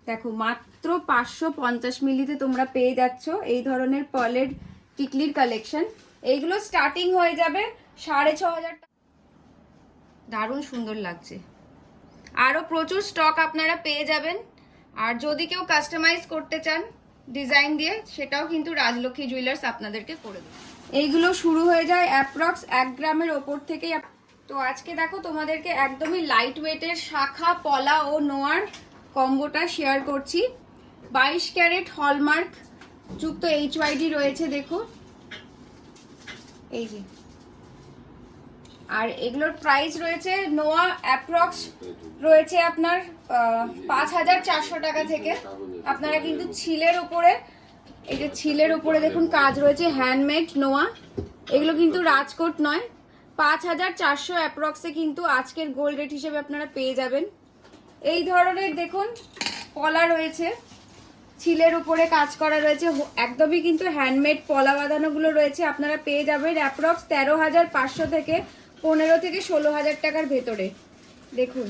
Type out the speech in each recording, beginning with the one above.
দেখো মাত্র 550 মিলিতে তোমরা পেয়ে যাচ্ছ এই ধরনের পার্লের টিকলির কালেকশন। এইগুলো স্টার্টিং হয়ে যাবে 6500 টাকা। দারুণ সুন্দর লাগছে। আরো প্রচুর স্টক আপনারা পেয়ে যাবেন। আর যদি কেউ কাস্টমাইজ করতে চান ডিজাইন দিয়ে, সেটাও কিন্তু রাজলক্ষ্মী জুয়েলার্স আপনাদেরকে করে দেবে। এইগুলো শুরু হয়ে যায় অ্যাপ্রক্স 1 গ্রামের ওপর থেকেই। তো আজকে দেখো তোমাদেরকে একদমই লাইট ওয়েটের শাখা পলা ও নোয়ার কম্বোটা শেয়ার করছি। 22 ক্যারেট হলমার্ক যুক্ত এইচওয়াইডি রয়েছে, দেখো এই যে। আর এগুলোর প্রাইস রয়েছে নোয়া অ্যাপ্রক্স রয়েছে আপনার 5400 টাকা থেকে। আপনারা কিন্তু ছিলের উপরে, এই যে ছিলের উপরে দেখুন কাজ রয়েছে, হ্যান্ডমেড নোয়া। এগুলো কিন্তু রাজকোট নয়। 5400 অ্যাপ্রক্সে কিন্তু আজকের গোল্ড রেট হিসেবে আপনারা পেয়ে যাবেন। এই ধরনের দেখুন পলা রয়েছে, ছিলের উপরে কাজ করা রয়েছে, একদমই কিন্তু হ্যান্ডমেড পলা বাঁধানোগুলো রয়েছে। আপনারা পেয়ে যাবেন অ্যাপ্রক্স 13,500 থেকে 15 থেকে 16,000 টাকার ভেতরে। দেখুন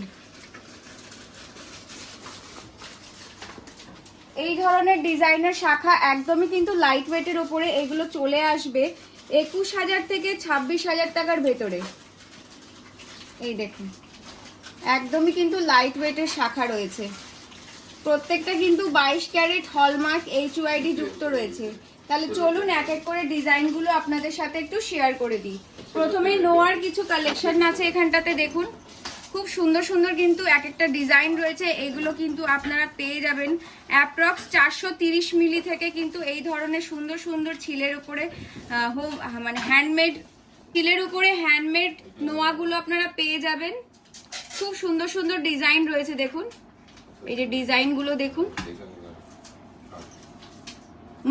এই ধরনের ডিজাইনের শাখা একদমই কিন্তু লাইট ওয়েটের উপরে এগুলো চলে আসবে 21,000 থেকে 26,000 টাকার ভেতরে। এই দেখুন একদমই কিন্তু লাইট ওয়েটের শাখা রয়েছে। প্রত্যেকটা কিন্তু 22 ক্যারেট হলমার্ক এইচওয়াইডি যুক্ত রয়েছে। তাহলে চলুন এক এক করে ডিজাইনগুলো আপনাদের সাথে একটু শেয়ার করে দিই। প্রথমে নোয়ার কিছু কালেকশন আছে এখানটাতে, দেখুন খুব সুন্দর সুন্দর কিন্তু এক একটা ডিজাইন রয়েছে। এগুলো কিন্তু আপনারা পেয়ে যাবেন অ্যাপ্রক্স 430 মিলি থেকে। কিন্তু এই ধরনের সুন্দর সুন্দর ছিলের উপরে মানে হ্যান্ডমেড ছিলের উপরে হ্যান্ডমেড নোয়াগুলো আপনারা পেয়ে যাবেন। খুব সুন্দর সুন্দর ডিজাইন রয়েছে, দেখুন এই যে ডিজাইনগুলো দেখুন।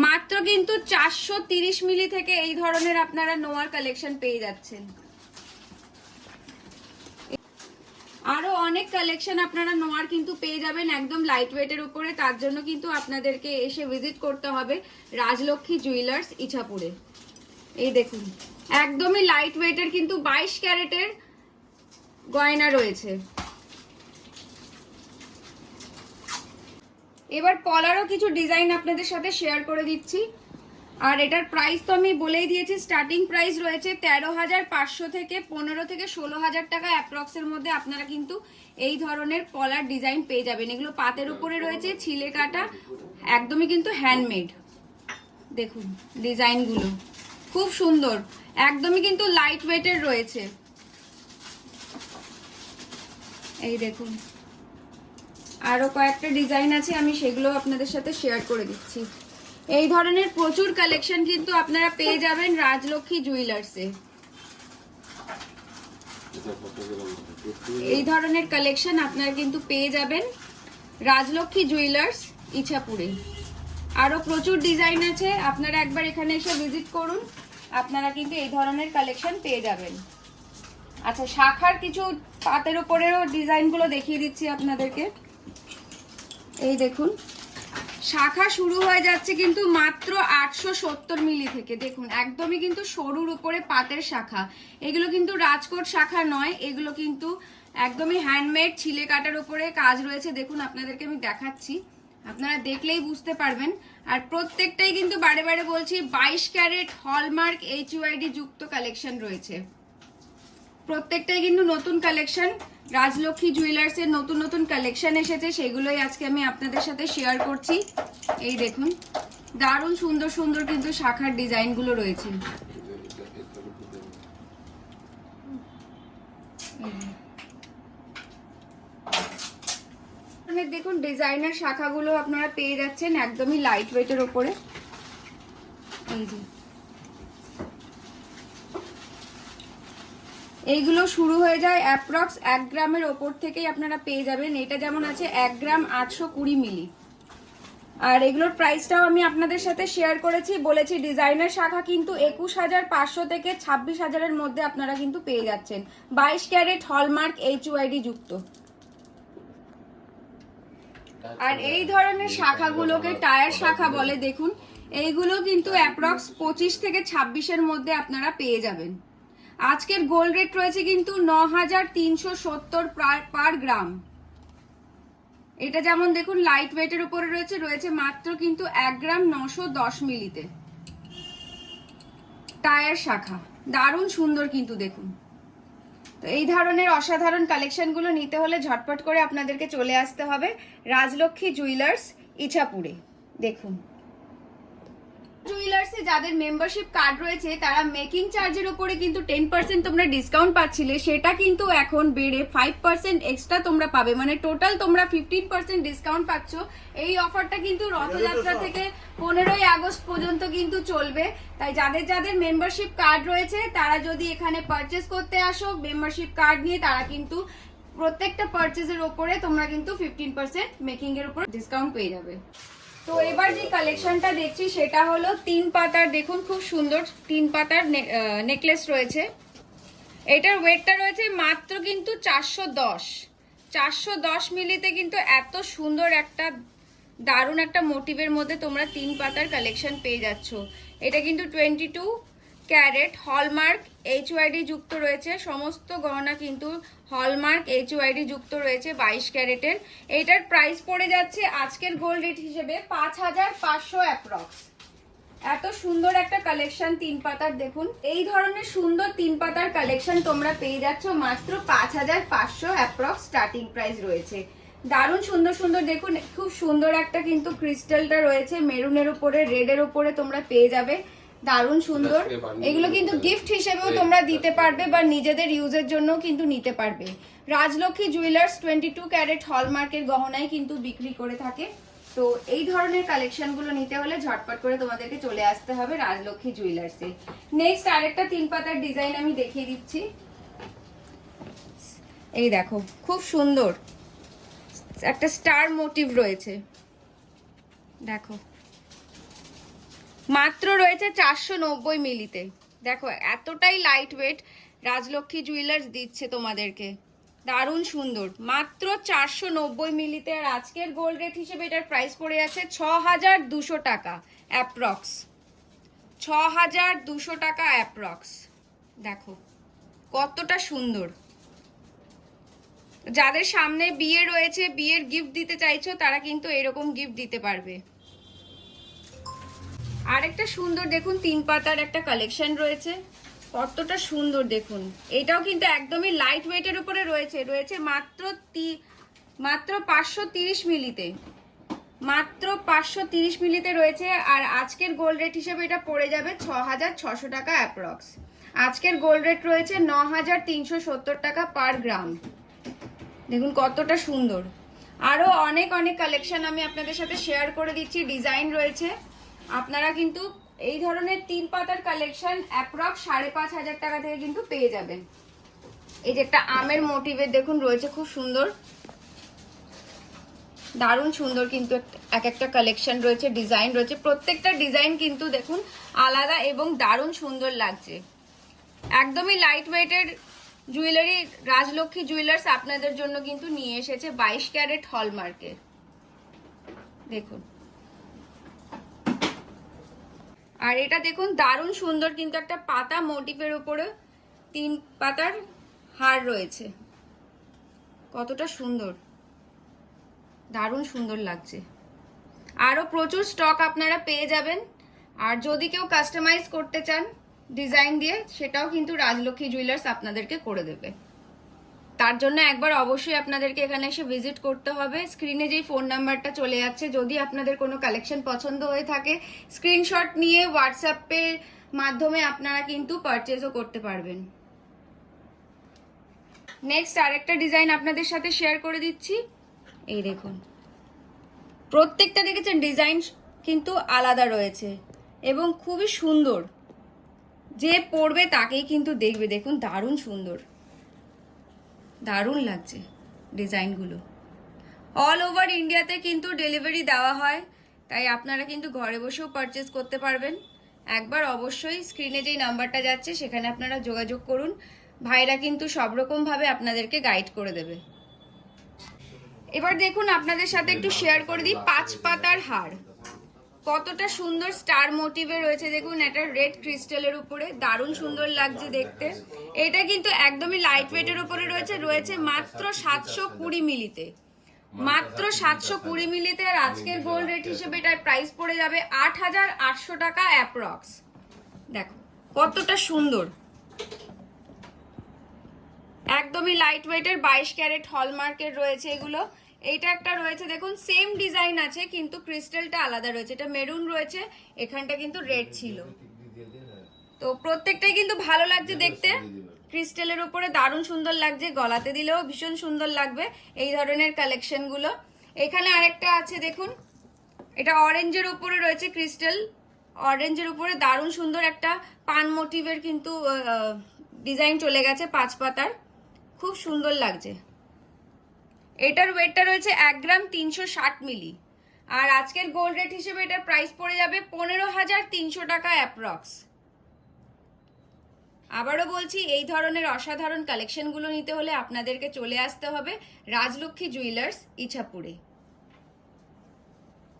মাত্র কিন্তু 430 মিলি থেকে এই ধরনের আপনারা নোয়ার কালেকশন পেয়ে যাচ্ছেন। আরো অনেক কালেকশন আপনারা নোয়ার কিন্তু পেয়ে যাবেন একদম লাইট ওয়েটের উপরে। তার জন্য কিন্তু আপনাদেরকে এসে ভিজিট করতে হবে রাজলক্ষ্মী জুয়েলার্স ইছাপুরে। এই দেখুন একদমই লাইট ওয়েটের কিন্তু 22 ক্যারেটের গয়না রয়েছে। এবার পলারও কিছু ডিজাইন আপনাদের সাথে শেয়ার করে দিচ্ছি। আর এটার প্রাইস তো আমি বলেই দিয়েছি, স্টার্টিং প্রাইস রয়েছে 13,500 থেকে 15 থেকে 16,000 টাকা অ্যাপ্রক্সের মধ্যে। আপনারা কিন্তু এই ধরনের পলার ডিজাইন পেয়ে যাবেন। এগুলো পাতের উপরে রয়েছে, ছিলে কাটা, একদমই কিন্তু হ্যান্ডমেড। দেখুন ডিজাইনগুলো খুব সুন্দর, একদমই কিন্তু লাইট ওয়েটের রয়েছে। এই দেখুন আরো কয়েকটা ডিজাইন আছে, আমি সেগুলো আপনাদের সাথে শেয়ার করে দিচ্ছি। এই ধরনের প্রচুর কালেকশন কিন্তু আপনারা পেয়ে যাবেন রাজলক্ষ্মী জুয়েলার্সে। এই ধরনের কালেকশন আপনারা কিন্তু পেয়ে যাবেন রাজলক্ষ্মী জুয়েলার্স ইছাপুরে। আরো প্রচুর ডিজাইন আছে, আপনারা একবার এখানে এসে ভিজিট করুন, আপনারা কিন্তু এই ধরনের কালেকশন পেয়ে যাবেন। আচ্ছা শাখার কিছু পাতের উপরেও ডিজাইনগুলো দেখিয়ে দিচ্ছি আপনাদেরকে। এই দেখুন শাখা শুরু হয়ে যাচ্ছে কিন্তু মাত্র 870 মিলি থেকে। দেখুন একদমই কিন্তু সরুর উপরে পাতের শাখা। এগুলো কিন্তু রাজকোট শাখা নয়, এগুলো কিন্তু একদমই হ্যান্ডমেড ছিলে কাটার উপরে কাজ রয়েছে। দেখুন আপনাদেরকে আমি দেখাচ্ছি, আপনারা দেখলেই বুঝতে পারবেন। আর প্রত্যেকটাই কিন্তু বারে বারে বলছি 22 ক্যারেট হলমার্ক এইচওয়াইডি যুক্ত কালেকশন রয়েছে। প্রত্যেকটাই কিন্তু নতুন কালেকশন, রাজলক্ষ্মী জুয়েলার্সের নতুন নতুন কালেকশন এসেছে, সেগুলোই আজকে আমি আপনাদের সাথে শেয়ার করছি। এই দেখুন দারুণ সুন্দর সুন্দর কিন্তু শাখার ডিজাইনগুলো রয়েছে। দেখুন ডিজাইনার শাখাগুলো আপনারা পেয়ে যাচ্ছেন একদমই লাইট ওয়েটের ওপরে। এই যে এইগুলো শুরু হয়ে যায় অ্যাপ্রক্স 1 গ্রামের ওপর থেকেই আপনারা পেয়ে যাবেন। এটা যেমন আছে 1 গ্রাম 820 মিলি। আর এগুলোর প্রাইসটাও আমি আপনাদের সাথে শেয়ার করেছি, বলেছি ডিজাইনার শাখা কিন্তু 21,500 থেকে 26,000-এর মধ্যে আপনারা কিন্তু পেয়ে যাচ্ছেন 22 ক্যারেট হলমার্ক এইচওয়াইডি যুক্ত। আর এই ধরনের শাখাগুলোকে টায়ার শাখা বলে। দেখুন এইগুলো কিন্তু অ্যাপ্রক্স 25 থেকে 26-এর মধ্যে আপনারা পেয়ে যাবেন। আজকের গোল্ড রেট রয়েছে কিন্তু 9,370 পার গ্রাম। এটা যেমন দেখুন লাইট ওয়েটের উপরে রয়েছে, রয়েছে মাত্র কিন্তু 1 গ্রাম 910 মিলিতে। টায়ার শাখা, দারুণ সুন্দর কিন্তু দেখুন। তো এই ধরনের অসাধারণ কালেকশনগুলো নিতে হলে ঝটপট করে আপনাদেরকে চলে আসতে হবে রাজলক্ষ্মী জুয়েলার্স, ইছাপুরে। দেখুন, জুয়েলার্সে যাদের মেম্বারশিপ কার্ড রয়েছে তারা মেকিং চার্জের উপরে কিন্তু 10% তোমরা ডিসকাউন্ট পাচ্ছিলে, সেটা কিন্তু এখন বেড়ে 5% এক্সট্রা তোমরা পাবে, মানে টোটাল তোমরা 15% ডিসকাউন্ট পাচ্ছ। এই অফারটা কিন্তু রথযাত্রা থেকে 15ই আগস্ট পর্যন্ত কিন্তু চলবে। তাই যাদের যাদের মেম্বারশিপ কার্ড রয়েছে তারা যদি এখানে পারচেস করতে আসো মেম্বারশিপ কার্ড নিয়ে, তারা কিন্তু প্রত্যেকটা পারচেজের উপরে তোমরা কিন্তু 15% মেকিং এর উপর ডিসকাউন্ট পেয়ে যাবে। তো এবার যে কালেকশনটা দেখছি সেটা হলো 3 পাতার, দেখুন খুব সুন্দর 3 পাতার নেকলেস রয়েছে। এটার ওয়েটটা রয়েছে মাত্র কিন্তু 410 মিলিতে, কিন্তু এত সুন্দর একটা দারুণ একটা মোটিভের মধ্যে তোমরা 3 পাতার কালেকশন পেয়ে যাচ্ছ। এটা কিন্তু 22 ক্যারেট হলমার্ক HYD যুক্ত রয়েছে, সমস্ত গহনা কিন্তু হলমার্ক HYD যুক্ত রয়েছে 22 ক্যারেটের। এটার প্রাইস পড়ে যাচ্ছে আজকের গোল্ড রেট হিসেবে 5500 অ্যাপ্রক্স। এত সুন্দর একটা কালেকশন 3 পাতার, দেখুন এই ধরনের সুন্দর 3 পাতার কালেকশন তোমরা পেয়ে যাচ্ছ মাত্র 5500 অ্যাপ্রক্স স্টার্টিং প্রাইস রয়েছে। দারুণ সুন্দর সুন্দর দেখুন, খুব সুন্দর একটা কিন্তু ক্রিস্টালটা রয়েছে মেরুনের উপরে, রেডের উপরে তোমরা পেয়ে যাবে, দারুণ সুন্দর। এগুলো কিন্তু গিফট হিসেবেও তোমরা দিতে পারবে বা নিজেদের ইউজের জন্য কিন্তু নিতে পারবে। রাজলক্ষ্মী জুয়েলার্স 22 ক্যারেট হলমার্কের গহনাই কিন্তু বিক্রি করে থাকে। তো এই ধরনের কালেকশনগুলো নিতে হলে ঝটপট করে তোমাদেরকে চলে আসতে হবে রাজলক্ষ্মী জুয়েলার্সে। নেক্সট আরেকটা 3 পাতার ডিজাইন আমি দেখিয়ে দিচ্ছি। এই দেখো খুব সুন্দর একটা স্টার মোটিভ রয়েছে, দেখো মাত্র রয়েছে 490 মিলিতে। দেখো এতটাই লাইট ওয়েট রাজলক্ষ্মী জুয়েলার্স দিচ্ছে তোমাদেরকে, দারুণ সুন্দর মাত্র 490 মিলিতে। আর আজকের গোল্ড রেট হিসেবে এটার প্রাইস পড়ে আছে 6200 টাকা অ্যাপ্রক্স, 6200 টাকা অ্যাপ্রক্স। দেখো কতটা সুন্দর। যাদের সামনে বিয়ে রয়েছে, বিয়ের গিফট দিতে চাইছো, তারা কিন্তু এরকম গিফট দিতে পারবে। আরেকটা সুন্দর দেখুন 3 পাতার একটা কালেকশন রয়েছে, কতটা সুন্দর দেখুন। এটাও কিন্তু একদমই লাইট ওয়েটের উপরে রয়েছে, রয়েছে মাত্র 530 মিলিতে, মাত্র 530 মিলিতে রয়েছে। আর আজকের গোল্ড রেট হিসেবে এটা পড়ে যাবে 6600 টাকা অ্যাপ্রক্স। আজকের গোল্ড রেট রয়েছে 9370 টাকা পার গ্রাম। দেখুন কতটা সুন্দর। আরো অনেক অনেক কালেকশন আমি আপনাদের সাথে শেয়ার করে দিচ্ছি, ডিজাইন রয়েছে। আপনারা কিন্তু এই ধরনের 3 পাতার কালেকশন অ্যাপ্রক্স 5500 টাকা থেকে কিন্তু পেয়ে যাবেন। এই যে একটা আমের মোটিভের দেখুন রয়েছে, খুব সুন্দর, দারুণ সুন্দর কিন্তু এক একটা কালেকশন রয়েছে, ডিজাইন রয়েছে, প্রত্যেকটা ডিজাইন কিন্তু দেখুন আলাদা এবং দারুণ সুন্দর লাগছে। একদমই লাইট ওয়েটের জুয়েলারি রাজলক্ষ্মী জুয়েলার্স আপনাদের জন্য কিন্তু নিয়ে এসেছে 22 ক্যারেট হলমার্কের। দেখুন, আর এটা দেখুন দারুণ সুন্দর কিন্তু একটা পাতা মোটিভের উপরে 3 পাতার হার রয়েছে, কতটা সুন্দর, দারুণ সুন্দর লাগছে। আরো প্রচুর স্টক আপনারা পেয়ে যাবেন। আর যদি কেউ কাস্টমাইজ করতে চান ডিজাইন দিয়ে, সেটাও কিন্তু রাজলক্ষ্মী জুয়েলার্স আপনাদেরকে করে দেবে। তার জন্য একবার অবশ্যই আপনাদেরকে এখানে এসে ভিজিট করতে হবে। স্ক্রিনে যেই ফোন নাম্বারটা চলে যাচ্ছে, যদি আপনাদের কোনো কালেকশন পছন্দ হয়ে থাকে স্ক্রিনশট নিয়ে হোয়াটসঅ্যাপের মাধ্যমে আপনারা কিন্তু পারচেজও করতে পারবেন। নেক্সট আরেকটা ডিজাইন আপনাদের সাথে শেয়ার করে দিচ্ছি। এই দেখুন, প্রত্যেকটা দেখেছেন ডিজাইন কিন্তু আলাদা রয়েছে এবং খুবই সুন্দর, যে পরবে তাকেই কিন্তু দেখবে। দেখুন দারুণ সুন্দর, দারুণ লাগছে ডিজাইনগুলো। অল ওভার ইন্ডিয়াতে কিন্তু ডেলিভারি দেওয়া হয়, তাই আপনারা কিন্তু ঘরে বসেও পারচেজ করতে পারবেন। একবার অবশ্যই স্ক্রিনে যেই নাম্বারটা যাচ্ছে সেখানে আপনারা যোগাযোগ করুন, ভাইরা কিন্তু সব রকমভাবে আপনাদেরকে গাইড করে দেবে। এবার দেখুন আপনাদের সাথে একটু শেয়ার করে দিই 5 পাতার হার, কতটা সুন্দর স্টার মোটিভে রয়েছে। দেখুন এটা রেড ক্রিস্টালের উপরে, দারুণ সুন্দর লাগছে দেখতে। এটা কিন্তু একদমই লাইট ওয়েটের উপরে রয়েছে, রয়েছে মাত্র 720 মিলিতে, মাত্র 720 মিলিতে। আর আজকের গোল্ড রেট হিসেবে এটার প্রাইস পড়ে যাবে 8800 টাকা অ্যাপ্রক্স। দেখো কতটা সুন্দর, একদমই লাইট ওয়েটের 22 ক্যারেট হলমার্কের রয়েছে এগুলো। এইটা একটা রয়েছে দেখুন, সেম ডিজাইন আছে কিন্তু ক্রিস্টালটা আলাদা রয়েছে। এটা মেরুন রয়েছে, এখানটা কিন্তু রেড ছিল। তো প্রত্যেকটাই কিন্তু ভালো লাগছে দেখতে, ক্রিস্টালের উপরে দারুণ সুন্দর লাগছে, গলাতে দিলেও ভীষণ সুন্দর লাগবে এই ধরনের কালেকশনগুলো। এখানে আরেকটা আছে দেখুন, এটা অরেঞ্জের উপরে রয়েছে, ক্রিস্টাল অরেঞ্জের উপরে দারুণ সুন্দর একটা পান মোটিভের কিন্তু ডিজাইন চলে গেছে 5 পাতার, খুব সুন্দর লাগছে। এটার ওয়েটটা রয়েছে 1 গ্রাম 360 মিলি। আর আজকের গোল্ড রেট হিসেবে এটার প্রাইস পড়ে যাবে 15300 টাকা অ্যাপ্রক্স। আবারও বলছি, এই ধরনের অসাধারণ কালেকশনগুলো নিতে হলে আপনাদেরকে চলে আসতে হবে রাজলক্ষ্মী জুয়েলার্স, ইছাপুরে।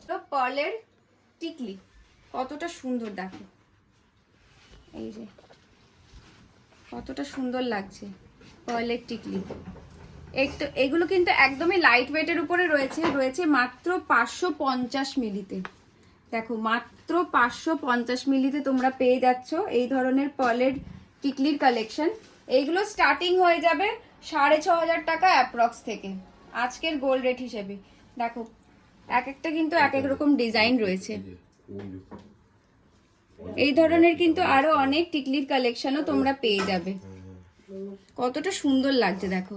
তো পার্লের টিকলি কতটা সুন্দর দেখো, এই যে কতটা সুন্দর লাগছে পার্লের টিকলি। এগুলো কিন্তু একদমই লাইট ওয়েটের উপরে রয়েছে মাত্র 550 মিলিতে। দেখো মাত্র 550 মিলিতে তোমরা পেয়ে যাচ্ছ এই ধরনের পার্লের টিকলির কালেকশন। এইগুলো স্টার্টিং হয়ে যাবে 6500 টাকা অ্যাপ্রক্স থেকে আজকের গোল্ড রেট হিসেবে। দেখো এক একটা কিন্তু এক এক রকম ডিজাইন রয়েছে। এই ধরনের কিন্তু আরো অনেক টিকলির কালেকশনও তোমরা পেয়ে যাবে। কতটা সুন্দর লাগছে দেখো।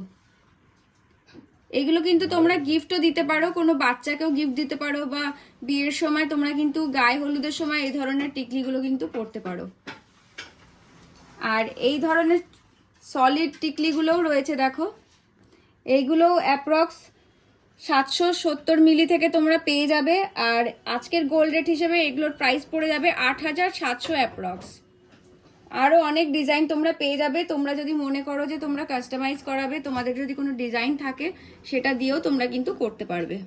এগুলো কিন্তু তোমরা গিফটও দিতে পারো, কোনো বাচ্চাকেও গিফট দিতে পারো, বা বিয়ের সময় তোমরা কিন্তু গায়ে হলুদের সময় এই ধরনের টিকলিগুলো কিন্তু পরতে পারো। আর এই ধরনের সলিড টিকলিগুলোও রয়েছে দেখো, এইগুলো অ্যাপ্রক্স 770 মিলি থেকে তোমরা পেয়ে যাবে। আর আজকের গোল্ড রেট হিসেবে এগুলোর প্রাইস পড়ে যাবে 8700 অ্যাপ্রক্স। আরও অনেক ডিজাইন তোমরা পেয়ে যাবে। তোমরা যদি মনে করো যে তোমরা কাস্টমাইজ করাবে, তোমাদের যদি কোনো ডিজাইন থাকে সেটা দিয়েও তোমরা কিন্তু করতে পারবে।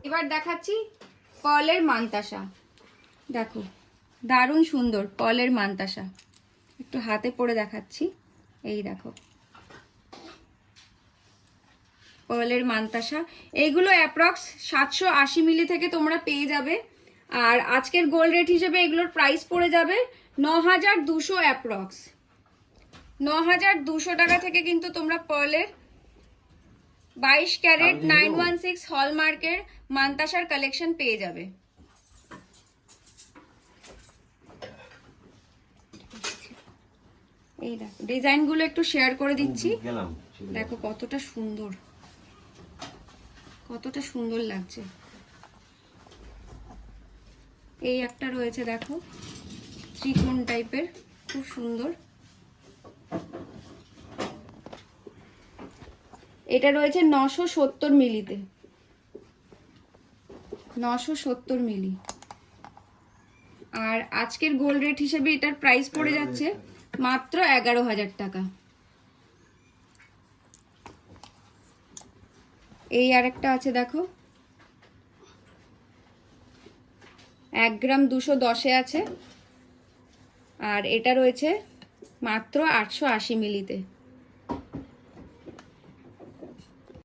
এবার দেখাচ্ছি পার্লের মানতাসা। দেখো দারুণ সুন্দর পার্লের মানতাসা, একটু হাতে পরে দেখাচ্ছি। এই দেখো পার্লের মানতাসা, এইগুলো অ্যাপ্রক্স 780 মিলি থেকে তোমরা পেয়ে যাবে। আর আজকের গোল্ড রেট হিসেবে এগুলোর প্রাইস পড়ে যাবে 9200 অ্যাপ্রক্স। 9200 টাকা থেকে কিন্তু তোমরা পার্লের 22 ক্যারেট 916 হলমার্কের মানতাসার কালেকশন পেয়ে যাবে। এই দেখো ডিজাইনগুলো একটু শেয়ার করে দিচ্ছি, দেখো কতটা সুন্দর, কতটা সুন্দর লাগছে। এই একটা রয়েছে দেখো ত্রিকোণ টাইপের, খুব সুন্দর। এটা রয়েছে 970 মিলিতে, 970 মিলি। আর আজকের গোল্ড রেট হিসেবে এটার প্রাইস পড়ে যাচ্ছে মাত্র 11000 টাকা। এই আরেকটা আছে দেখো, 1 গ্রাম 210 আছে। আর এটা রয়েছে মাত্র 880 মিলিতে।